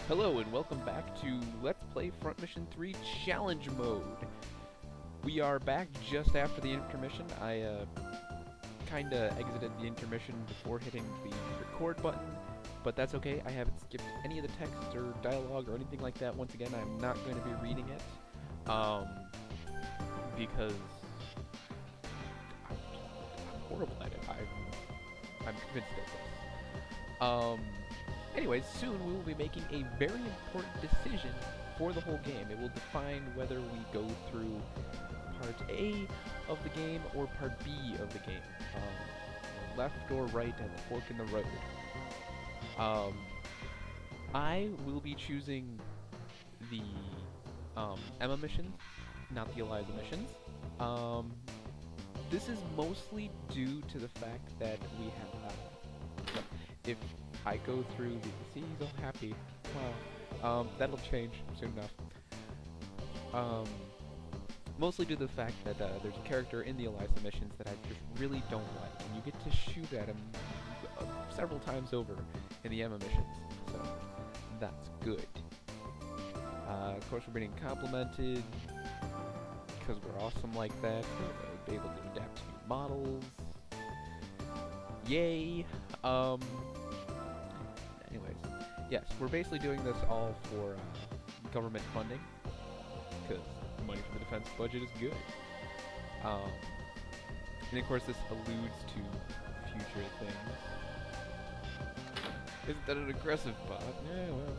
Hello and welcome back to Let's Play Front Mission 3 Challenge Mode. We are back just after the intermission. I kinda exited the intermission before hitting the record button, but that's okay. I haven't skipped any of the text or dialogue or anything like that. Once again, I'm not going to be reading it, because I'm horrible at it. I'm convinced of this. Anyways, soon we will be making a very important decision for the whole game. It will define whether we go through part A of the game or part B of the game. Left or right at the fork in the road. I will be choosing the Emma missions, not the Eliza missions. This is mostly due to the fact that we have, if I go through the, see, he's all happy, wow, that'll change soon enough. Mostly due to the fact that there's a character in the Eliza missions that I just really don't like, and you get to shoot at him several times over in the Emma missions, so that's good. Of course, we're being complimented because we're awesome like that. We'll be able to adapt to new models. Yay! Anyways, yes, we're basically doing this all for government funding, because money for the defense budget is good. And of course, this alludes to future things. Isn't that an aggressive bot? Yeah, well,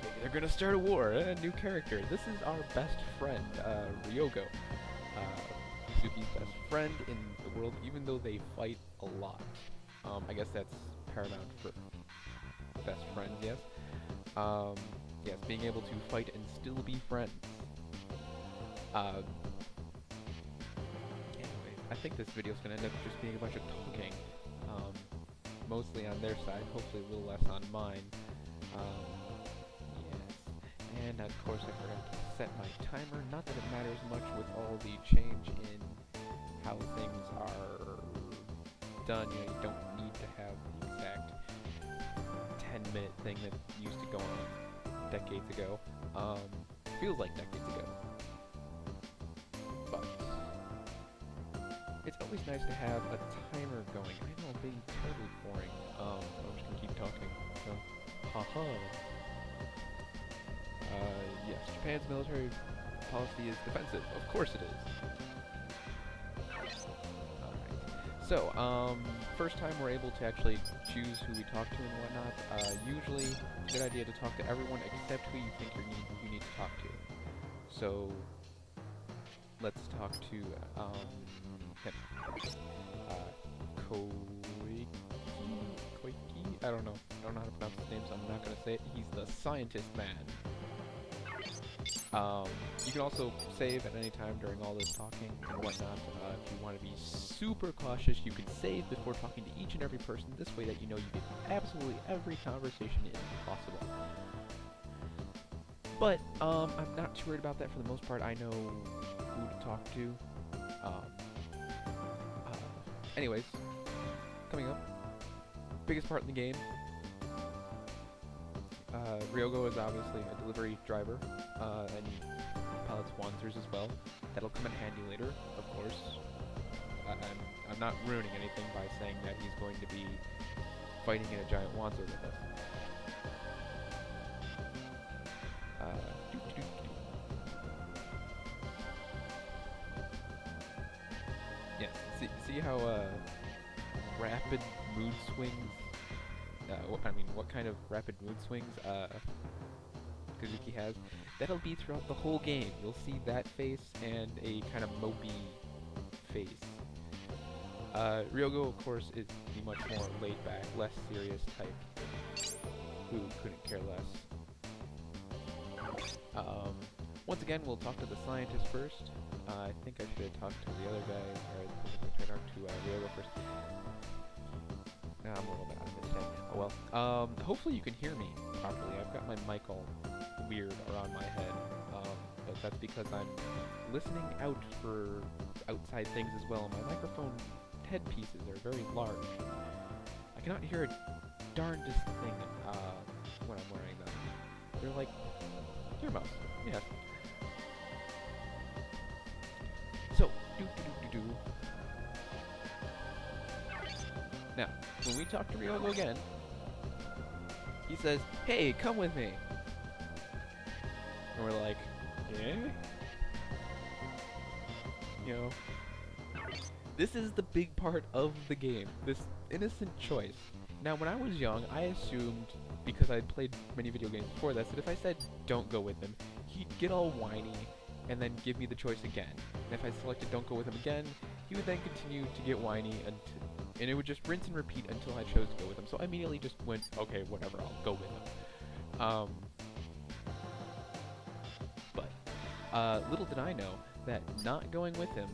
maybe they're gonna start a war. New character. This is our best friend, Ryogo. Suzuki's best friend in the world, even though they fight a lot. I guess that's paramount for best friends, yes. Yes, being able to fight and still be friends. Anyway, I think this video is going to end up just being a bunch of talking. Mostly on their side, hopefully a little less on mine. Yes. And of course I forgot to set my timer. Not that it matters much with all the change in how things are done. You know, you don't need to have the exact 10-minute thing that used to go on decades ago. Feels like decades ago. But it's always nice to have a timer going. I know I'm being terribly boring. I'm just gonna keep talking. So, haha. Yes, Japan's military policy is defensive. Of course it is. So, first time we're able to actually choose who we talk to and whatnot. Usually, it's a good idea to talk to everyone except who you think you need to talk to. So, let's talk to him. Koiki? I don't know. I don't know how to pronounce his name, so I'm not gonna say it. He's the scientist man. You can also save at any time during all this talking and whatnot. If you want to be super cautious, you can save before talking to each and every person. This way that you know you get absolutely every conversation in possible. But, I'm not too worried about that for the most part. I know who to talk to. Anyways, coming up, biggest part in the game. Ryogo is obviously a delivery driver, and he pilots Wanzers as well. That'll come in handy later, of course. I'm not ruining anything by saying that he's going to be fighting in a giant Wanzer with us. Yes, see how rapid mood swings. What kind of rapid mood swings Kazuki has. That'll be throughout the whole game. You'll see that face and a kind of mopey face. Ryogo, of course, is the much more laid-back, less serious type who couldn't care less. Once again, we'll talk to the scientist first. I think I should have talked to the other guy, or I tried to talk to Ryogo first. Nah, I'm a little bit out of it today. Oh well. Hopefully you can hear me properly. I've got my mic all weird around my head, but that's because I'm listening out for outside things as well. My microphone headpieces are very large. I cannot hear a darndest thing when They're like your mouse. Yes. So, do. Now, when we talk to Ryogo again, he says, "Hey, come with me." And we're like, "Yeah?" You know, this is the big part of the game, this innocent choice. Now, when I was young, I assumed, because I'd played many video games before this, that if I said don't go with him, he'd get all whiny and then give me the choice again. And if I selected don't go with him again, he would then continue to get whiny, and it would just rinse and repeat until I chose to go with him. So I immediately just went, okay, whatever, I'll go with him. But little did I know that not going with him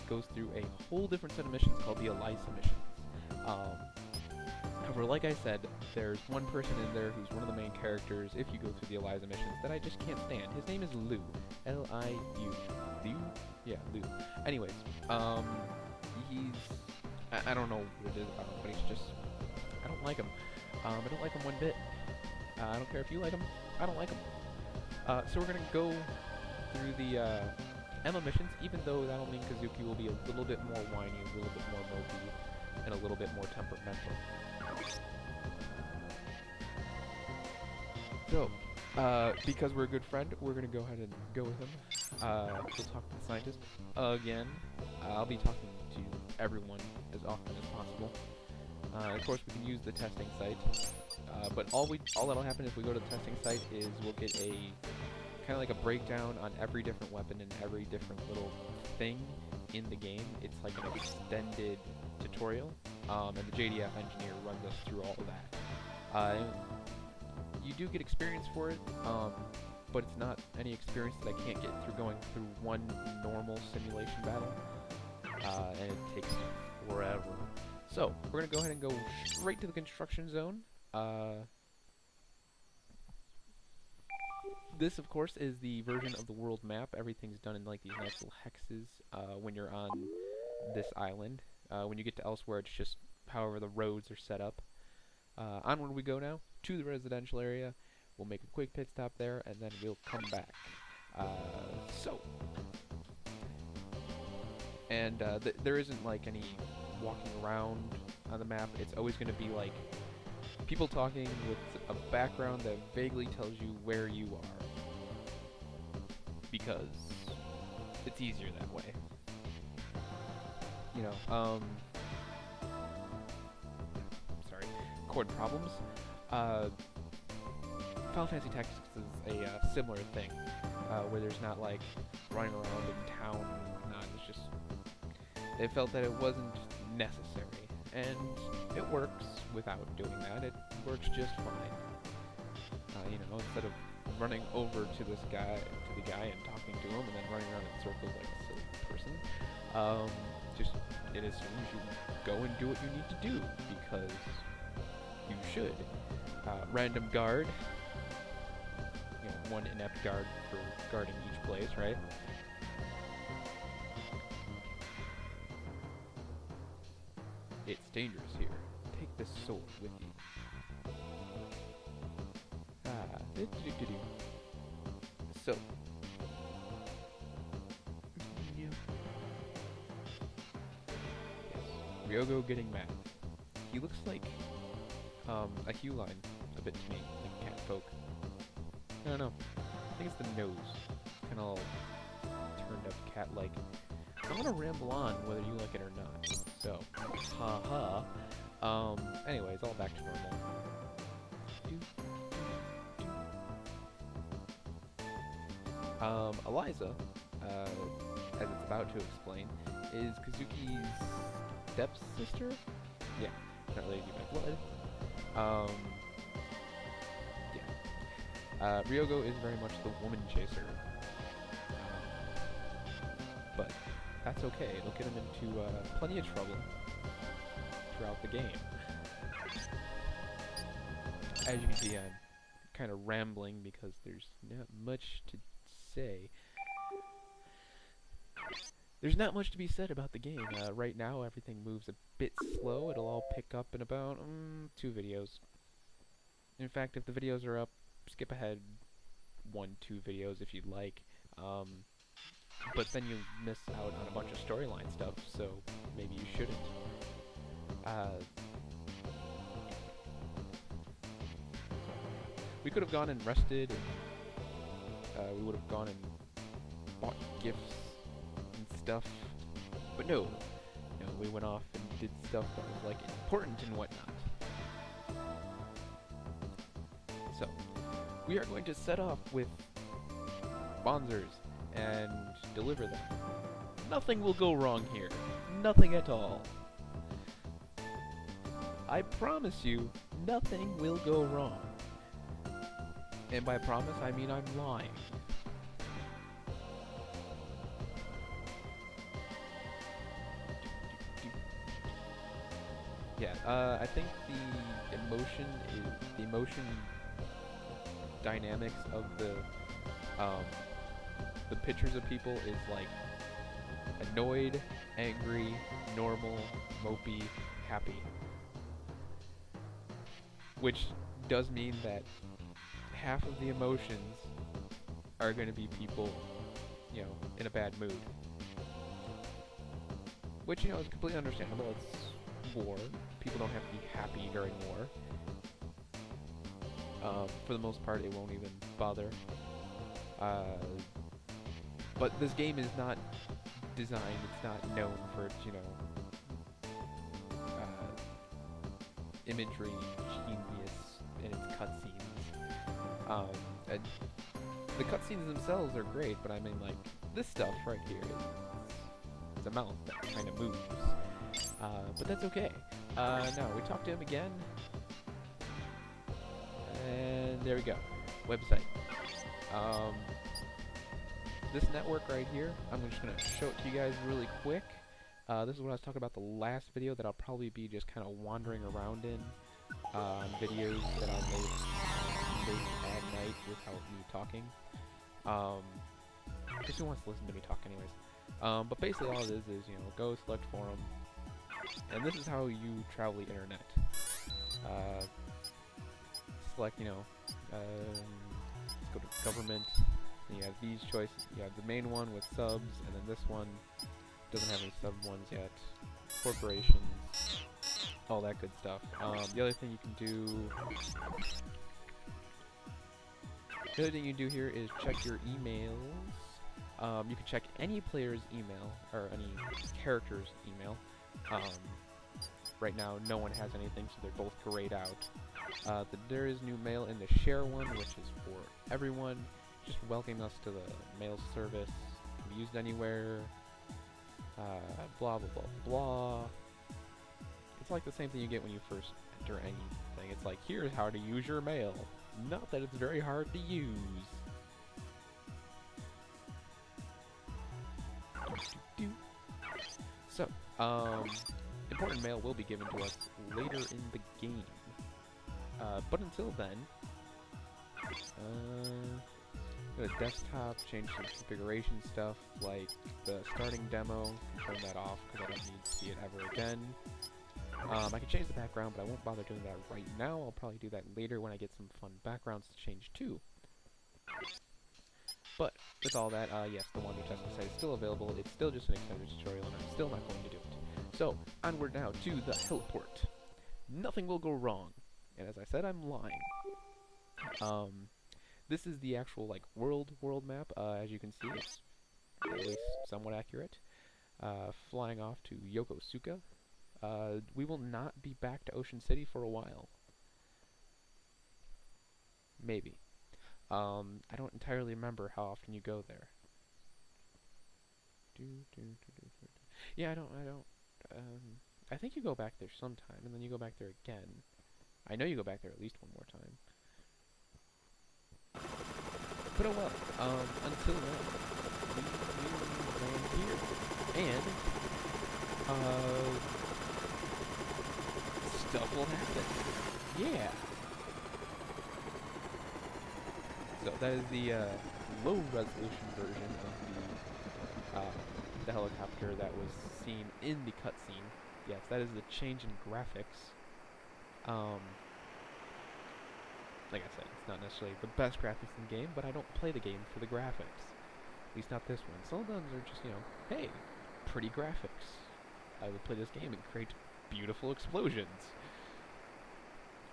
goes through a whole different set of missions called the Eliza missions. However, like I said, there's one person in there who's one of the main characters, if you go through the Eliza missions, that I just can't stand. His name is Lou. L-I-U. Lou? Yeah, Lou. Anyways, I don't know what it is about him, but he's just, I don't like him. I don't like him one bit. I don't care if you like him, I don't like him. So we're gonna go through the Emma missions, even though that'll mean Kazuki will be a little bit more whiny, a little bit more mopey, and a little bit more temperamental. So, because we're a good friend, we're gonna go ahead and go with him. We'll talk to the scientist again. I'll be talking to everyone as often as possible. Of course, we can use the testing site, but all that'll happen if we go to the testing site is we'll get a kind of like a breakdown on every different weapon and every different little thing in the game. It's like an extended tutorial, and the JDF engineer runs us through all of that. You do get experience for it, but it's not any experience that I can't get through going through one normal simulation battle, and it takes forever. So, we're going to go ahead and go straight to the construction zone. This, of course, is the version of the world map. Everything's done in like these nice little hexes when you're on this island. When you get to elsewhere, it's just however the roads are set up. Onward we go now to the residential area. We'll make a quick pit stop there, and then we'll come back. There isn't like any walking around on the map. It's always going to be like people talking with a background that vaguely tells you where you are, because it's easier that way. You know, sorry, chord problems. Final Fantasy Tactics is a similar thing, where there's not like running around in town and whatnot. It's just, they felt that it wasn't necessary, and it works without doing that. It works just fine. You know, instead of running over to the guy and talking to him and then running around in circles like a silly person, just it assumes you go and do what you need to do, because you should. Random guard, you know, one inept guard for guarding each place, right? It's dangerous here. Take this sword with you. So. Yes. Ryogo getting mad. He looks like a hue line a bit to me, like cat folk. I don't know. I think it's the nose. Kind of all turned up cat-like. I'm gonna ramble on whether you like it or not. So, haha. Anyways, all back to normal. Eliza, as it's about to explain, is Kazuki's stepsister? Yeah, not related by blood. Yeah. Ryogo is very much the woman chaser. But that's okay, it'll get him into plenty of trouble throughout the game. As you can see, I'm kind of rambling because there's not much to say. There's not much to be said about the game. Right now, everything moves a bit slow. It'll all pick up in about 2 videos. In fact, if the videos are up skip ahead 1-2 videos if you'd like, but then you miss out on a bunch of storyline stuff, so maybe you shouldn't. We could have gone and rested, and we would have gone and bought gifts and stuff, but no, we went off and did stuff that was like important and whatnot. So, we are going to set off with Bonzers and deliver them. Nothing will go wrong here. Nothing at all. I promise you, nothing will go wrong. And by promise, I mean I'm lying. Yeah, I think the emotion dynamics of the pictures of people is like annoyed, angry, normal, mopey, happy. Which does mean that half of the emotions are going to be people, in a bad mood. Which, is completely understandable. It's war. People don't have to be happy during war. For the most part, it won't even bother. But this game is not designed, it's not known for its, imagery, genius, and its cutscenes. And the cutscenes themselves are great, but I mean, like, this stuff right here, it's a mouth that kind of moves. But that's okay. Now, we talk to him again. And there we go. Website. This network right here, I'm just going to show it to you guys really quick. This is what I was talking about the last video that I'll probably be just kind of wandering around in. Videos that I'll make at night without me talking. Because who wants to listen to me talk anyways? But basically all it is, go select forum. And this is how you travel the internet. Select, let's go to government. And you have these choices. You have the main one with subs, and then this one doesn't have any sub ones yet. Corporations, all that good stuff. The other thing you can do. The other thing you do here is check your emails. You can check any player's email or any character's email. Right now, no one has anything, so they're both grayed out. There is new mail in the share one, which is for everyone. Just welcoming us to the mail service. Can be used anywhere. Blah blah blah blah. It's like the same thing you get when you first enter anything. It's like, here's how to use your mail. Not that it's very hard to use. So, important mail will be given to us later in the game. But until then, go to desktop, change some configuration stuff, like the starting demo, can turn that off because I don't need to see it ever again. I can change the background, but I won't bother doing that right now. I'll probably do that later when I get some fun backgrounds to change too. But with all that, yes, the Wander Tesla site is still available. It's still just an extended tutorial, and I'm still not going to do it. So, onward now to the heliport. Nothing will go wrong. And as I said, I'm lying. This is the actual, like, world map. As you can see, it's at least somewhat accurate. Flying off to Yokosuka. We will not be back to Ocean City for a while. Maybe. I don't entirely remember how often you go there. Yeah, I don't, I think you go back there sometime, and then you go back there again. I know you go back there at least one more time. But oh well, until then, we land here, and, stuff will happen. Yeah! So that is the, low-resolution version of the helicopter that was seen in the cutscene. Yes, that is the change in graphics. like I said, it's not necessarily the best graphics in the game, but I don't play the game for the graphics. At least not this one. Some of them are just, hey, pretty graphics. I will play this game and create beautiful explosions.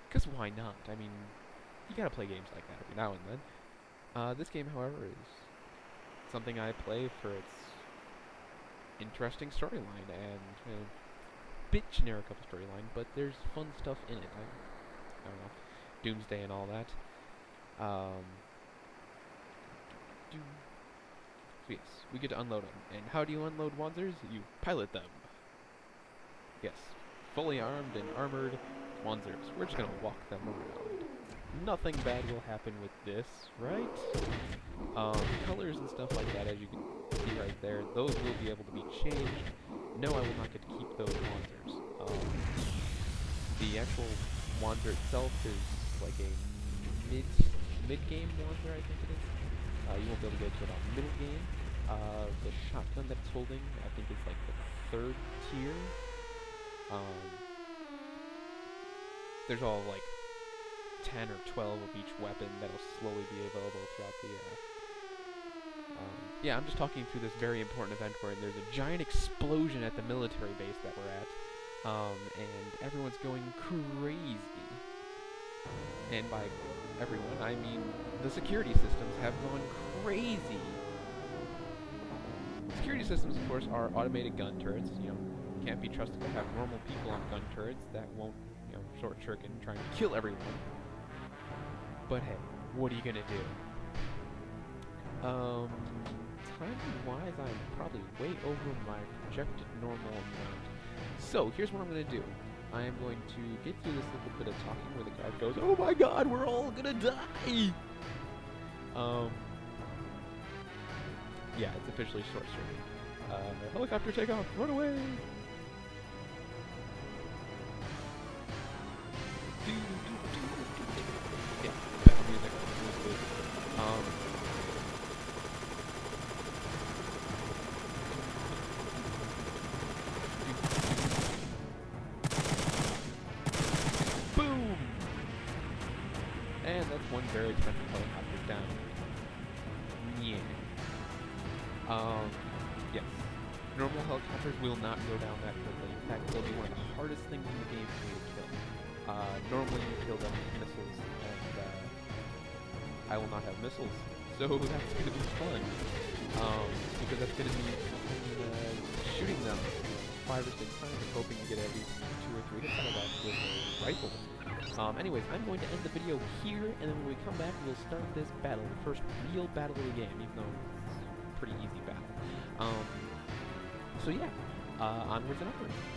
Because why not? I mean, you gotta play games like that every now and then. This game, however, is something I play for its interesting storyline and bit generic of a storyline, but there's fun stuff in it. I don't know, Doomsday and all that. So yes, we get to unload them. And how do you unload Wanzers? You pilot them. Yes, fully armed and armored Wanzers. We're just gonna walk them around. Nothing bad will happen with this, right? Colors and stuff like that, as you can see right there, those will be able to be changed. No, I will not get to keep those Wanzers. The actual Wanzer itself is like a mid-game Wanzer, I think it is. You won't be able to get to it on middle game. The shotgun that it's holding, I think, is like the 3rd tier. There's all like 10 or 12 of each weapon that'll slowly be available throughout the yeah, I'm just talking through this very important event where there's a giant explosion at the military base that we're at, and everyone's going crazy. And by everyone, I mean the security systems have gone crazy. Security systems, of course, are automated gun turrets. Can't be trusted to have normal people on gun turrets that won't, short circuit and try to kill everyone. But hey, what are you gonna do? Timing-wise, I'm probably way over my projected normal amount. So, here's what I'm gonna do. I am going to get through this little bit of talking where the guy goes, "Oh my god, we're all gonna die!" Yeah, it's officially short circuit. Helicopter takeoff, run away! Yeah, battle music. Boom! And that's one very expensive helicopter down. Yeah. Yes. Normal helicopters will not go down that quickly. In fact, they'll be one of the hardest things in the game for you to kill. Normally you kill them with missiles, and I will not have missiles, so that's going to be fun. Because that's going to be shooting them 5 or 6 times and hoping to get at least 2 or 3 hits out of that with a rifle. Anyways, I'm going to end the video here, and then when we come back, we'll start this battle, the first real battle of the game, even though it's a pretty easy battle. So yeah, onwards and upwards.